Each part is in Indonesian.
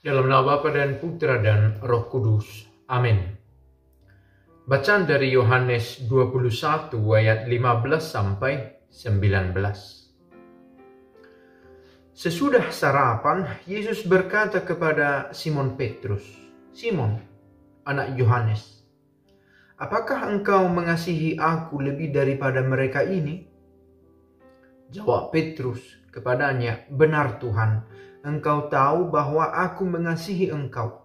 Dalam nama Bapa dan Putra dan Roh Kudus. Amin. Bacaan dari Yohanes 21 ayat 15 sampai 19. Sesudah sarapan, Yesus berkata kepada Simon Petrus, "Simon, anak Yohanes, apakah engkau mengasihi aku lebih daripada mereka ini?" Jawab Petrus kepadanya, "Benar Tuhan, engkau tahu bahwa aku mengasihi engkau."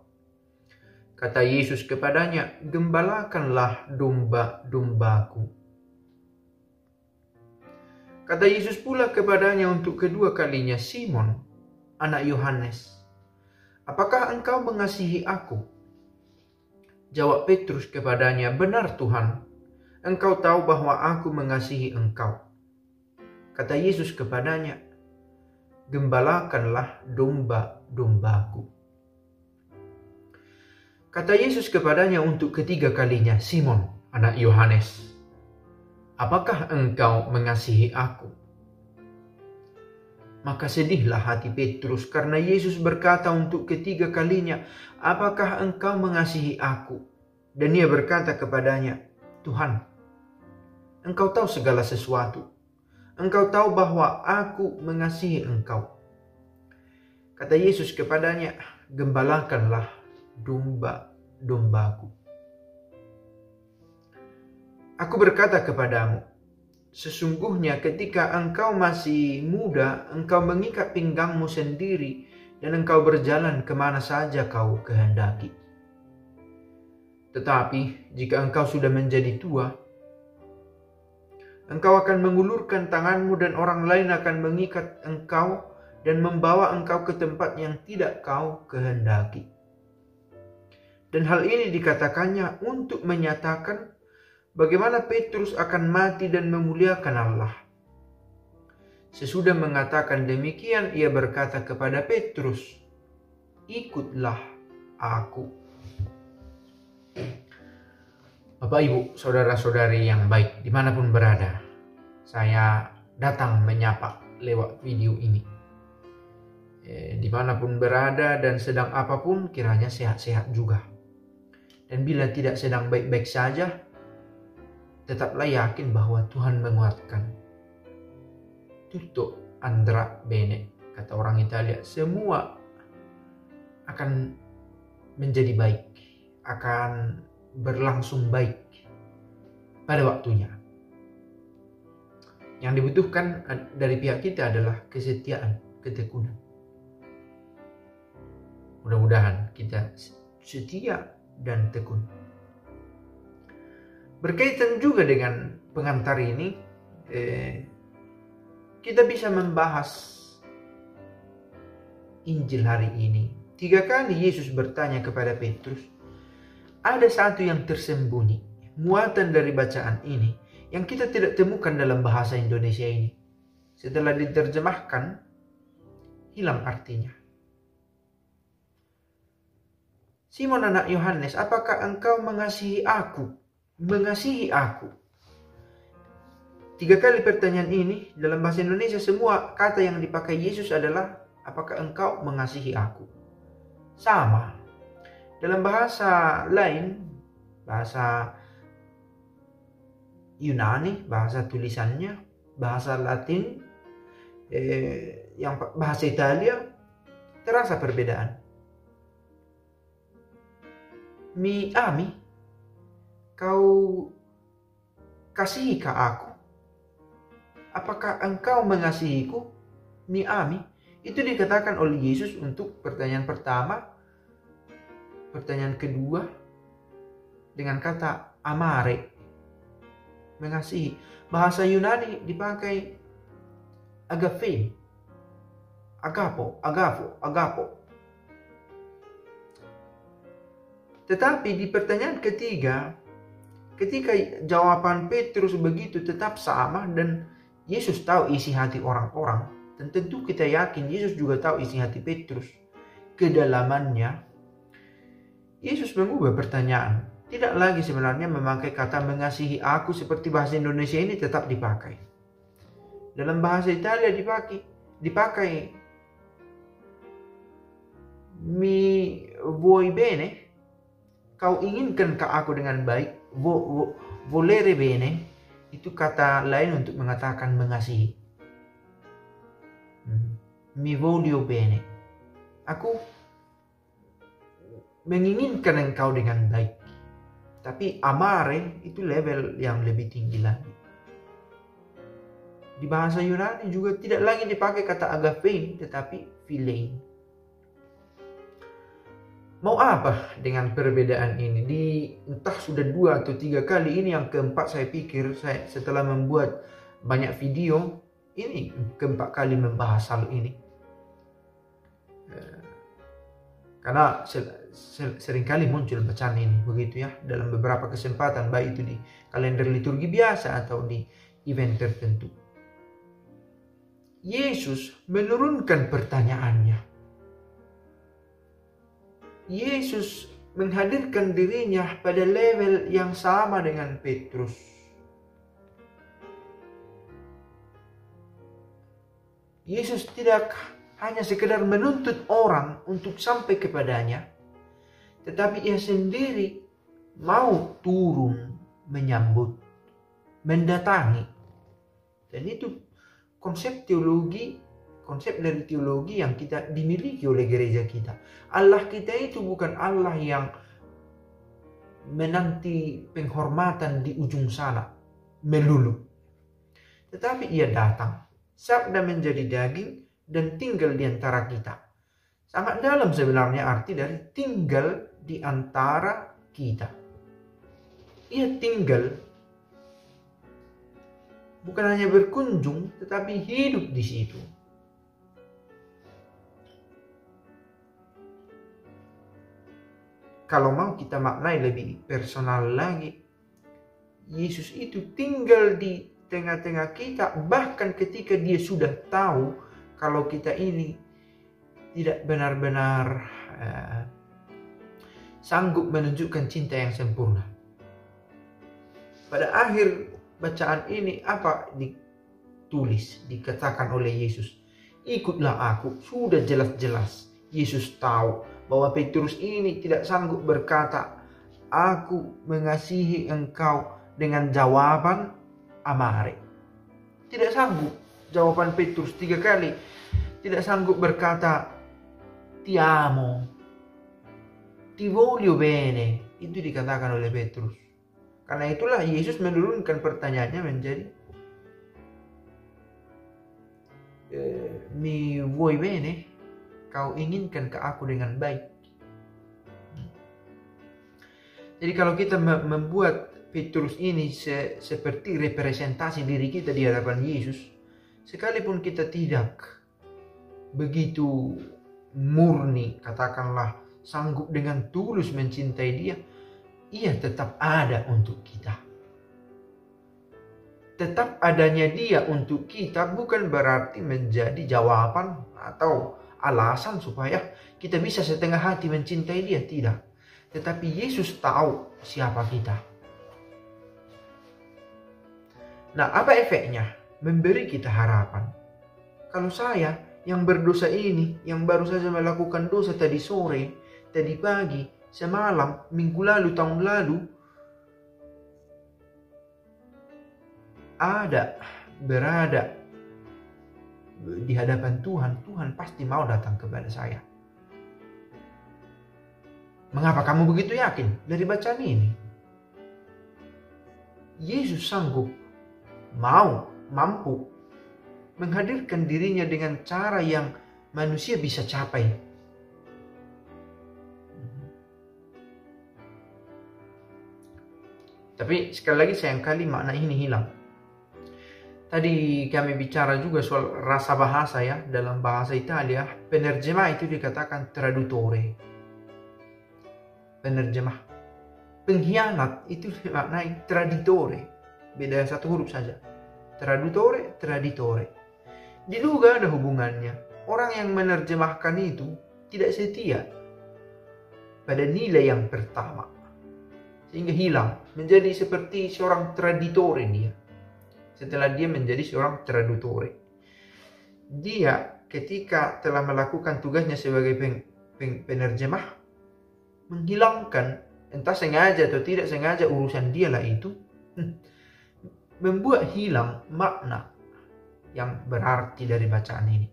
Kata Yesus kepadanya, "Gembalakanlah domba-dombaku." Kata Yesus pula kepadanya untuk kedua kalinya, "Simon, anak Yohanes, apakah engkau mengasihi aku?" Jawab Petrus kepadanya, "Benar Tuhan, engkau tahu bahwa aku mengasihi engkau." Kata Yesus kepadanya, "Gembalakanlah domba-dombaku." Kata Yesus kepadanya untuk ketiga kalinya, "Simon, anak Yohanes, apakah engkau mengasihi aku?" Maka sedihlah hati Petrus karena Yesus berkata untuk ketiga kalinya, "Apakah engkau mengasihi aku?" Dan ia berkata kepadanya, "Tuhan, engkau tahu segala sesuatu. Engkau tahu bahwa aku mengasihi engkau." Kata Yesus kepadanya, "Gembalakanlah domba-dombaku. Aku berkata kepadamu, sesungguhnya ketika engkau masih muda, engkau mengikat pinggangmu sendiri dan engkau berjalan kemana saja kau kehendaki. Tetapi jika engkau sudah menjadi tua, engkau akan mengulurkan tanganmu dan orang lain akan mengikat engkau dan membawa engkau ke tempat yang tidak kau kehendaki." Dan hal ini dikatakannya untuk menyatakan bagaimana Petrus akan mati dan memuliakan Allah. Sesudah mengatakan demikian, ia berkata kepada Petrus, "Ikutlah aku." Bapak, Ibu, saudara-saudari yang baik dimanapun berada, saya datang menyapa lewat video ini. Dimanapun berada dan sedang apapun, kiranya sehat-sehat juga. Dan bila tidak sedang baik-baik saja, tetaplah yakin bahwa Tuhan menguatkan. Tutto andrà bene, kata orang Italia, semua akan menjadi baik, akan berlangsung baik pada waktunya. Yang dibutuhkan dari pihak kita adalah kesetiaan, ketekunan. Mudah-mudahan kita setia dan tekun. Berkaitan juga dengan pengantar ini, kita bisa membahas Injil hari ini. 3 kali Yesus bertanya kepada Petrus. Ada satu yang tersembunyi, muatan dari bacaan ini, yang kita tidak temukan dalam bahasa Indonesia ini. Setelah diterjemahkan, hilang artinya. "Simon anak Yohanes, apakah engkau mengasihi aku?" Mengasihi aku. 3 kali pertanyaan ini dalam bahasa Indonesia, semua kata yang dipakai Yesus adalah, "Apakah engkau mengasihi aku?" Sama. Dalam bahasa lain, bahasa Yunani, bahasa tulisannya, bahasa Latin, yang bahasa Italia, terasa perbedaan. "Mi ami? Kau kasihikah aku? Apakah engkau mengasihiku?" Mi ami. Itu dikatakan oleh Yesus untuk pertanyaan pertama. Pertanyaan kedua dengan kata amare, mengasihi. Bahasa Yunani dipakai agape, agapo. Tetapi di pertanyaan ketiga, ketika jawaban Petrus begitu tetap sama dan Yesus tahu isi hati orang-orang, dan tentu kita yakin Yesus juga tahu isi hati Petrus, kedalamannya, Yesus mengubah pertanyaan. Tidak lagi sebenarnya memakai kata mengasihi aku seperti bahasa Indonesia ini tetap dipakai. Dalam bahasa Italia dipakai mi vuoi bene? Kau inginkankah aku dengan baik? Volere bene itu kata lain untuk mengatakan mengasihi. Mi voglio bene. Aku menginginkan engkau dengan baik. Tapi amare itu level yang lebih tinggi lagi. Di bahasa Yunani juga tidak lagi dipakai kata agape, tetapi philein. Mau apa dengan perbedaan ini? Entah sudah 2 atau 3 kali, ini yang keempat saya pikir, saya setelah membuat banyak video, ini keempat kali membahas hal ini. Karena seringkali muncul bacaan ini, begitu ya, dalam beberapa kesempatan, baik itu di kalender liturgi biasa atau di event tertentu. Yesus menurunkan pertanyaannya. Yesus menghadirkan dirinya pada level yang sama dengan Petrus. Yesus tidak hanya sekedar menuntut orang untuk sampai kepadanya, tetapi ia sendiri mau turun menyambut, mendatangi. Dan itu konsep dari teologi yang kita dimiliki oleh gereja kita. Allah kita itu bukan Allah yang menanti penghormatan di ujung sana melulu, tetapi ia datang, sabda menjadi daging dan tinggal di antara kita. Sangat dalam sebenarnya arti dari tinggal di antara kita. Ia tinggal, bukan hanya berkunjung, tetapi hidup di situ. Kalau mau kita maknai lebih personal lagi, Yesus itu tinggal di tengah-tengah kita, bahkan ketika dia sudah tahu kalau kita ini tidak benar-benar sanggup menunjukkan cinta yang sempurna. Pada akhir bacaan ini apa dikatakan oleh Yesus? Ikutlah aku. Sudah jelas-jelas Yesus tahu bahwa Petrus ini tidak sanggup berkata, aku mengasihi engkau dengan jawaban amare. Tidak sanggup. Jawaban Petrus 3 kali. Tidak sanggup berkata, ti amo, ti voglio bene. Itu dikatakan oleh Petrus. Karena itulah Yesus menurunkan pertanyaannya menjadi, mi vuoi bene? Kau inginkan ke aku dengan baik. Jadi kalau kita membuat Petrus ini seperti representasi diri kita di hadapan Yesus, sekalipun kita tidak begitu murni, katakanlah sanggup dengan tulus mencintai dia, ia tetap ada untuk kita. Tetap adanya dia untuk kita bukan berarti menjadi jawaban atau alasan supaya kita bisa setengah hati mencintai dia, tidak. Tetapi Yesus tahu siapa kita. Nah, apa efeknya? Memberi kita harapan. Kalau saya yang berdosa ini, yang baru saja melakukan dosa tadi sore, tadi pagi, semalam, minggu lalu, tahun lalu, berada di hadapan Tuhan, Tuhan pasti mau datang kepada saya. Mengapa kamu begitu yakin? Dari bacaan ini. Yesus sanggup, mampu menghadirkan dirinya dengan cara yang manusia bisa capai. Tapi sekali lagi sayangkali makna ini hilang. Tadi kami bicara juga soal rasa bahasa ya. Dalam bahasa Italia, penerjemah itu dikatakan traduttore. Penerjemah. Pengkhianat itu dimaknai traditore. Beda 1 huruf saja. Traduttore, traditore. Diduga ada hubungannya. Orang yang menerjemahkan itu tidak setia pada nilai yang pertama. Sehingga hilang. Menjadi seperti seorang traditore dia. Setelah dia menjadi seorang traduttore, dia ketika telah melakukan tugasnya sebagai penerjemah, menghilangkan, entah sengaja atau tidak sengaja urusan dialah itu, membuat hilang makna yang berarti dari bacaan ini.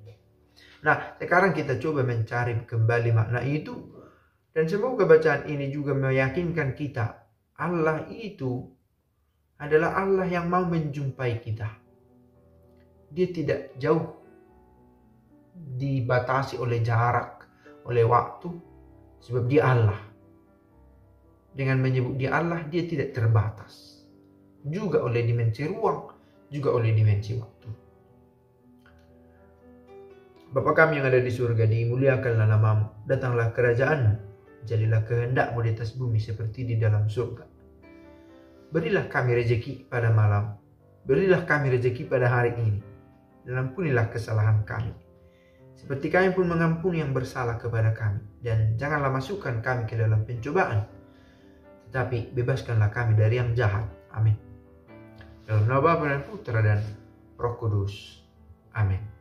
Nah, sekarang kita coba mencari kembali makna itu, dan semoga bacaan ini juga meyakinkan kita Allah itu adalah Allah yang mau menjumpai kita. Dia tidak jauh, dibatasi oleh jarak, oleh waktu, sebab dia Allah. Dengan menyebut dia Allah, dia tidak terbatas. Juga oleh dimensi ruang, juga oleh dimensi waktu. Bapa kami yang ada di surga, dimuliakanlah namamu, datanglah kerajaanmu, jadilah kehendakmu di atas bumi seperti di dalam surga. Berilah kami rezeki pada malam, berilah kami rezeki pada hari ini, dan ampunilah kesalahan kami, seperti kami pun mengampuni yang bersalah kepada kami. Dan janganlah masukkan kami ke dalam pencobaan, tetapi bebaskanlah kami dari yang jahat. Amin. Dalam nama Bapa dan Putra dan Roh Kudus. Amin.